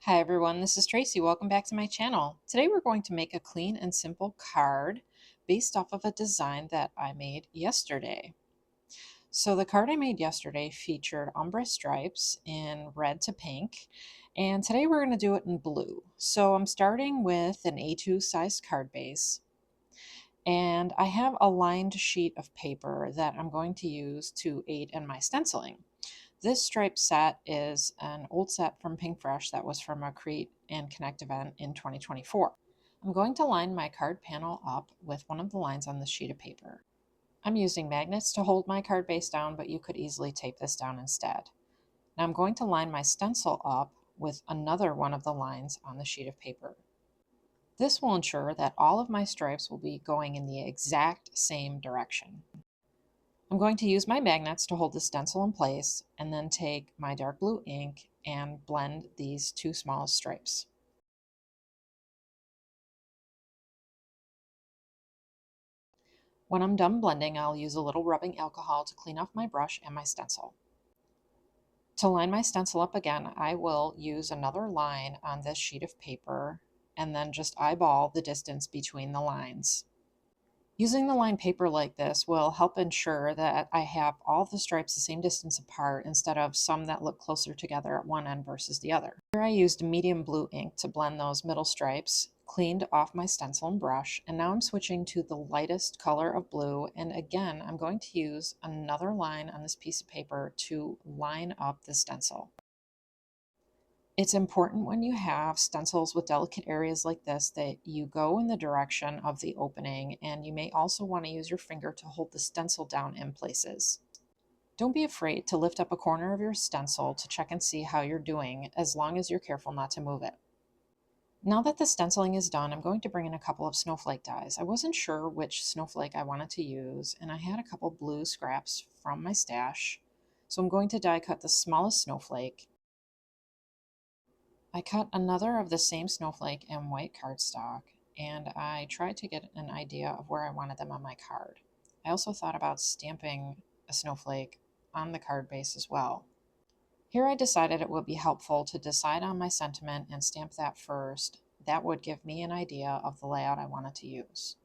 Hi everyone, this is Tracy. Welcome back to my channel. Today we're going to make a clean and simple card based off of a design that I made yesterday. So the card I made yesterday featured ombre stripes in red to pink, and today we're going to do it in blue. So I'm starting with an A2 size card base, and I have a lined sheet of paper that I'm going to use to aid in my stenciling. This stripe set is an old set from Pink Fresh that was from a Create and Connect event in 2024. I'm going to line my card panel up with one of the lines on the sheet of paper. I'm using magnets to hold my card base down, but you could easily tape this down instead. Now I'm going to line my stencil up with another one of the lines on the sheet of paper. This will ensure that all of my stripes will be going in the exact same direction. I'm going to use my magnets to hold the stencil in place and then take my dark blue ink and blend these two smallest stripes. When I'm done blending, I'll use a little rubbing alcohol to clean off my brush and my stencil. To line my stencil up again, I will use another line on this sheet of paper and then just eyeball the distance between the lines. Using the lined paper like this will help ensure that I have all the stripes the same distance apart instead of some that look closer together at one end versus the other. Here I used medium blue ink to blend those middle stripes, cleaned off my stencil and brush, and now I'm switching to the lightest color of blue, and again I'm going to use another line on this piece of paper to line up the stencil. It's important when you have stencils with delicate areas like this that you go in the direction of the opening, and you may also want to use your finger to hold the stencil down in places. Don't be afraid to lift up a corner of your stencil to check and see how you're doing, as long as you're careful not to move it. Now that the stenciling is done, I'm going to bring in a couple of snowflake dies. I wasn't sure which snowflake I wanted to use, and I had a couple blue scraps from my stash, so I'm going to die cut the smallest snowflake. I cut another of the same snowflake in white cardstock, and I tried to get an idea of where I wanted them on my card. I also thought about stamping a snowflake on the card base as well. Here I decided it would be helpful to decide on my sentiment and stamp that first. That would give me an idea of the layout I wanted to use.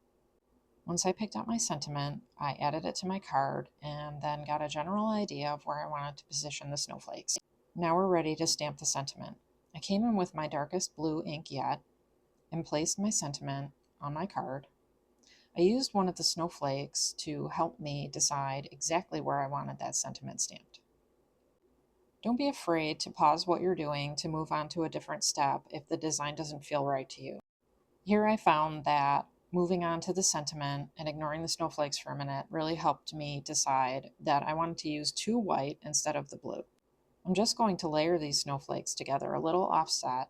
Once I picked out my sentiment, I added it to my card and then got a general idea of where I wanted to position the snowflakes. Now we're ready to stamp the sentiment. I came in with my darkest blue ink yet and placed my sentiment on my card. I used one of the snowflakes to help me decide exactly where I wanted that sentiment stamped. Don't be afraid to pause what you're doing to move on to a different step if the design doesn't feel right to you. Here I found that moving on to the sentiment and ignoring the snowflakes for a minute really helped me decide that I wanted to use two white instead of the blue. I'm just going to layer these snowflakes together a little offset.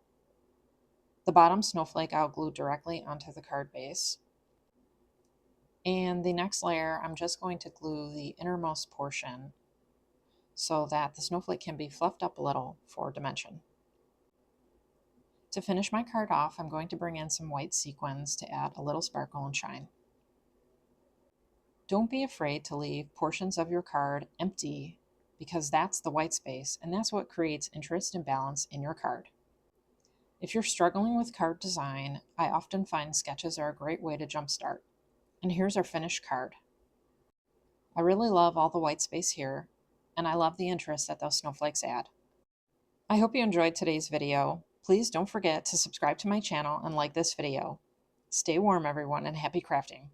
The bottom snowflake I'll glue directly onto the card base. And the next layer, I'm just going to glue the innermost portion so that the snowflake can be fluffed up a little for dimension. To finish my card off, I'm going to bring in some white sequins to add a little sparkle and shine. Don't be afraid to leave portions of your card empty, because that's the white space, and that's what creates interest and balance in your card. If you're struggling with card design, I often find sketches are a great way to jumpstart. And here's our finished card. I really love all the white space here, and I love the interest that those snowflakes add. I hope you enjoyed today's video. Please don't forget to subscribe to my channel and like this video. Stay warm, everyone, and happy crafting.